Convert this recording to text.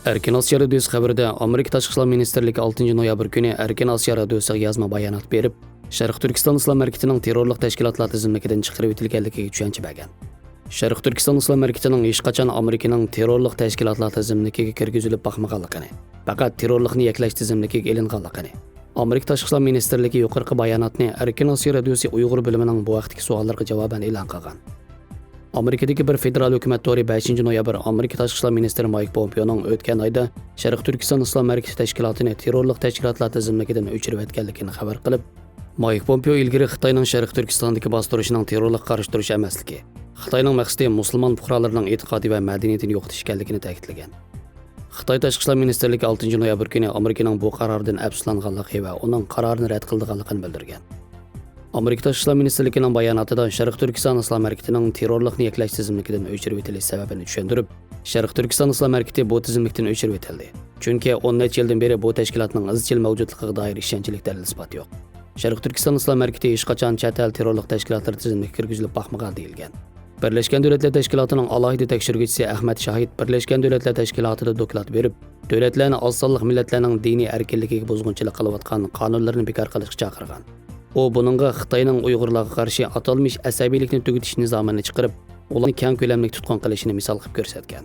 Erkin Asiya Radiosi xabarida Amerika Tashqi ishlar ministrligi 6 noyabr kuni Erkin Asiya Radiosiga yozma bayonot berib, Şərqi Türkistan İslam ھەرىكىتىنىڭ terrorluq tashkilotlar tizimligidan chiqarib etilganligiga tushuncha bergan. Şərqi Türkistan İslam ھەرىكىتىنىڭ hech qachon Amerikaning terrorluq tashkilotlar tizimligiga kirgizilib boqmaganligini, faqat terrorlikni yaklash tizimligiga ilinganligini. Amerika Tashqi ishlar ministrligi yuqorqi bayonotni Erkin Asiya Radiosi Uyg'ur bilimining bu vaqtdagi savollarga javoban e'lon qilgan. Amerikadagi bir federal hukumat tori 5 noyabr Amerika Tashqi ishlar ministri Mike Pompeo'ning o'tgan oyda Şərqi Türkistan İslam ھەرىكىتى tashkilotini terrorluq tashkilotlar tizimligidan o'chirib etganligini xabar qilib, Mike Pompeo ilgari Xitoyning Şərqi Türkistondagi bostirishining terrorlik qarshi turish emasligi, Xitoyning maqsadi musulmon fuqarolarning e'tiqodi va madaniyatini yo'qotish ekanligini ta'kidlagan. Xitoy Tashqi ishlar ministrligi 6 noyabr kuni Amerikaning bu qaroridan afsuslanganligi va uning qarorini rad qilganligini bildirgan. Amerika Tashqi ishlar ministrligining bayonotida Şərqi Türkistan İslam ھەرىكىتىنىڭ terrorlikni yaklash tizimligidan o'chirib etilish sababini tushuntirib, Şərqi Türkistan İslam ھەرىكىتى bu tizimlikdan o'chirib etildi. Chunki 10 necha yildan beri bu tashkilotning izchil mavjudligiga doir ishonchlik dalil isbot yo'q. Şərqi Türkistan İslam ھەرىكىتى hech qachon chet el terrorlik tashkilotlari tizimiga kirgizilib boqmagan deyilgan. Birleşken Devletler Teşkilatı'nın alohida tekshiruvchisi Ahmad Shahid Birleşken Devletler Teşkilatı'da doklad berib, devletlarni oz sonliq millatlarning diniy erkinligiga buzg'unchilik qilayotgan qonunlarni bekor qilishga chaqirgan. U buningga Xitoyning Uyg'urlarga qarshi atalmish asabiylikni tugutish nizomini chiqarib, ularni keng ko'lamli tutqun qilishini misol qilib ko'rsatgan.